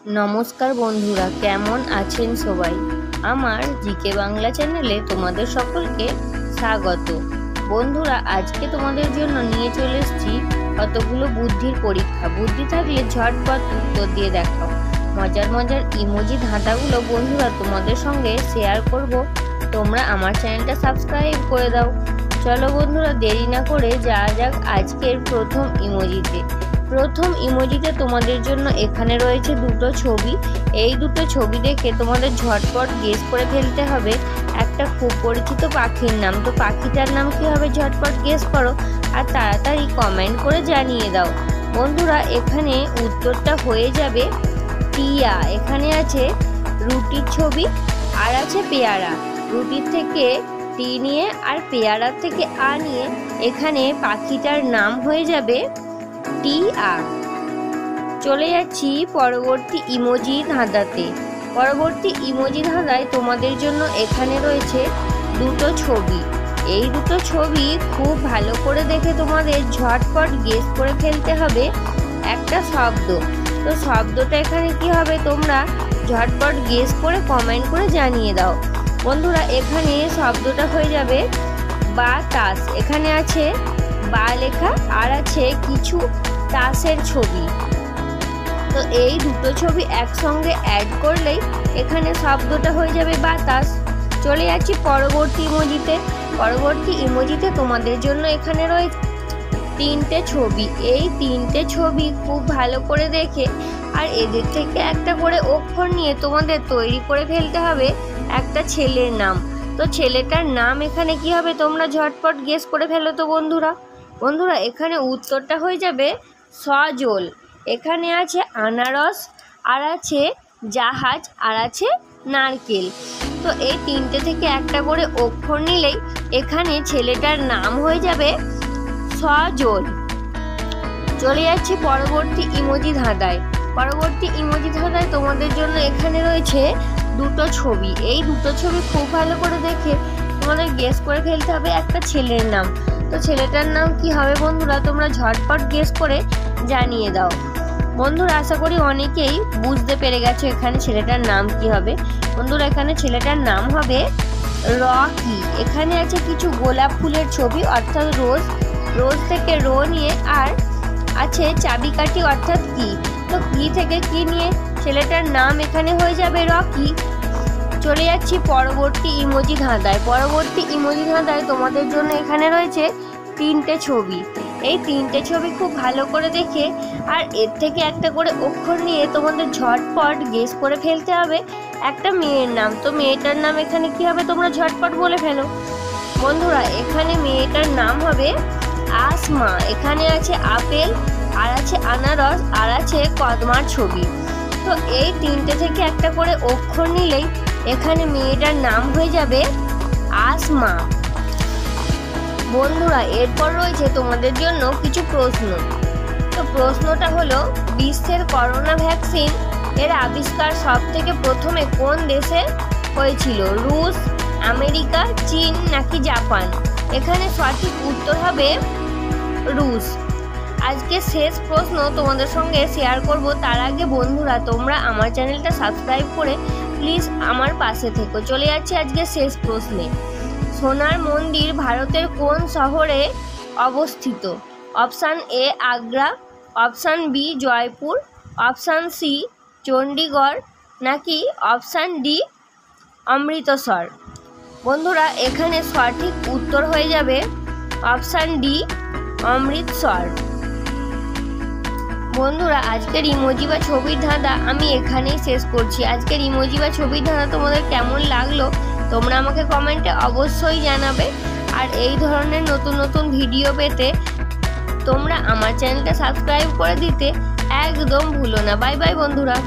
নমস্কার বন্ধুরা, কেমন আছেন সবাই? আমার জিকে বাংলা চ্যানেলে তোমাদের সকলকে স্বাগত। বন্ধুরা, আজকে তোমাদের জন্য নিয়ে চলে এসেছি কতগুলো বুদ্ধির পরীক্ষা। বুদ্ধি থাকলে ঝটপট উত্তর দিয়ে দেখাও। মজার মজার ইমোজি ধাঁধাগুলো বন্ধুরা তোমাদের সঙ্গে শেয়ার করব। তোমরা আমার চ্যানেলটা সাবস্ক্রাইব করে দাও। চলো বন্ধুরা, দেরি না করে যাওয়া যাক আজকের প্রথম ইমোজিতে তোমাদের জন্য এখানে রয়েছে দুটো ছবি। এই দুটো ছবি দেখে তোমাদের ঝটপট গেস করে ফেলতে হবে একটা খুব পরিচিত পাখির নাম। তো পাখিটার নাম কি হবে ঝটপট গেস করো আর তাড়াতাড়ি কমেন্ট করে জানিয়ে দাও। বন্ধুরা, এখানে উত্তরটা হয়ে যাবে টিয়া। এখানে আছে রুটির ছবি আর আছে পেয়ারা। রুটির থেকে টি নিয়ে আর পেয়ারার থেকে আ নিয়ে এখানে পাখিটার নাম হয়ে যাবে টিয়া। চলে যাচ্ছি পরবর্তী ইমোজি ধাঁধাতে। পরবর্তী ইমোজি ধাঁধায় তোমাদের জন্য এখানে রয়েছে দুটো ছবি। এই দুটো ছবি খুব ভালো করে দেখে তোমাদের ঝটপট গেস করে ফেলতে হবে একটা শব্দ। তো শব্দটা এখানে কি হবে তোমরা ঝটপট গেস করে কমেন্ট করে জানিয়ে দাও। বন্ধুরা, এখানে শব্দটা হয়ে যাবে বাতাস। এখানে আছে বা লেখা আর আছে কিছু তাসের ছবি। তো এই দুটো ছবি একসঙ্গে অ্যাড করলেই এখানে শব্দটা হয়ে যাবে বাতাস। চলে যাচ্ছি পরবর্তী ইমোজিতে তোমাদের জন্য এখানে রয়েছে তিনটে ছবি। এই তিনটে ছবি খুব ভালো করে দেখে আর এদের থেকে একটা করে অক্ষর নিয়ে তোমাদের তৈরি করে ফেলতে হবে একটা ছেলের নাম। তো ছেলেটার নাম এখানে কি হবে তোমরা ঝটপট গেস করে ফেলো। তো বন্ধুরা এখানে উত্তরটা হয়ে যাবে সজল। এখানে আছে আনারস আর আছে জাহাজ আর আছে নারকেল। তো এই তিনটে থেকে একটা করে অক্ষর নিলেই এখানে ছেলেটার নাম হয়ে যাবে সজল। চলে যাচ্ছি পরবর্তী ইমোজি ধাঁধায়। তোমাদের জন্য এখানে রয়েছে দুটো ছবি। এই দুটো ছবি খুব ভালো করে দেখে তোমাদের গেস করে ফেলতে হবে একটা ছেলের নাম। তো ছেলেটার নাম কি হবে বন্ধুরা তোমরা ঝটপট গেস করে জানিয়ে দাও। বন্ধুরা, আশা করি অনেকেই বুঝতে পেরে গেছো এখানে ছেলেটার নাম কি হবে। বন্ধুরা, এখানে ছেলেটার নাম হবে রকি। এখানে আছে কিছু গোলাপ ফুলের ছবি অর্থাৎ রোজ থেকে রো নিয়ে আর আছে চাবিকাঠি অর্থাৎ কি। তো কি থেকে কি নিয়ে ছেলেটার নাম এখানে হয়ে যাবে রকি। চলে যাচ্ছি পরবর্তী ইমোজি ধাঁধায়। তোমাদের জন্য এখানে রয়েছে তিনটে ছবি। এই তিনটে ছবি খুব ভালো করে দেখে আর এর থেকে একটা করে অক্ষর নিয়ে তোমাদের ঝটপট গেস করে ফেলতে হবে একটা মেয়ের নাম। তো মেয়েটার নাম এখানে কি হবে তোমরা ঝটপট বলে ফেলো। বন্ধুরা, এখানে মেয়েটার নাম হবে আসমা। এখানে আছে আপেল আর আছে আনারস আর আছে কদমার ছবি। তো এই তিনটে থেকে একটা করে অক্ষর নিলেই এখানে মেয়েটার নাম হয়ে যাবে আসমা। বন্ধুরা, এরপর রয়েছে তোমাদের জন্য কিছু প্রশ্ন। তো প্রশ্নটা হলো বিশ্বের করোনা ভ্যাকসিন এর আবিষ্কার সব থেকে প্রথমে কোন দেশে হয়েছিল? রুশ, আমেরিকা, চীন নাকি জাপান? এখানে সঠিক উত্তর হবে রুশ। আজকে শেষ প্রশ্ন তোমাদের সঙ্গে শেয়ার করব। তার আগে বন্ধুরা তোমরা আমার চ্যানেলটা সাবস্ক্রাইব করে প্লিজ আমার পাশে থেকো। চলে যাচ্ছে আজকে শেষ প্রশ্নে। সোনার মন্দির ভারতের কোন শহরে অবস্থিত? Option a Agra, option b Jaipur, option c Chandigarh নাকি অপশান ডি অমৃতসর? বন্ধুরা, এখানে সঠিক উত্তর হয়ে যাবে অপশান ডি অমৃতসর। বন্ধুরা, আজকের ইমোজি বা ছবির ধাঁধা আমি এখানেই শেষ করছি। আজকের ইমোজি বা ছবির ধাঁধা তোমাদের কেমন লাগলো তোমরা আমাকে কমেন্টে অবশ্যই জানাবে। আর এই ধরনের নতুন ভিডিও পেতে তোমরা আমার চ্যানেলটা সাবস্ক্রাইব করে দিতে একদম ভুলো না। বাই বাই বন্ধুরা।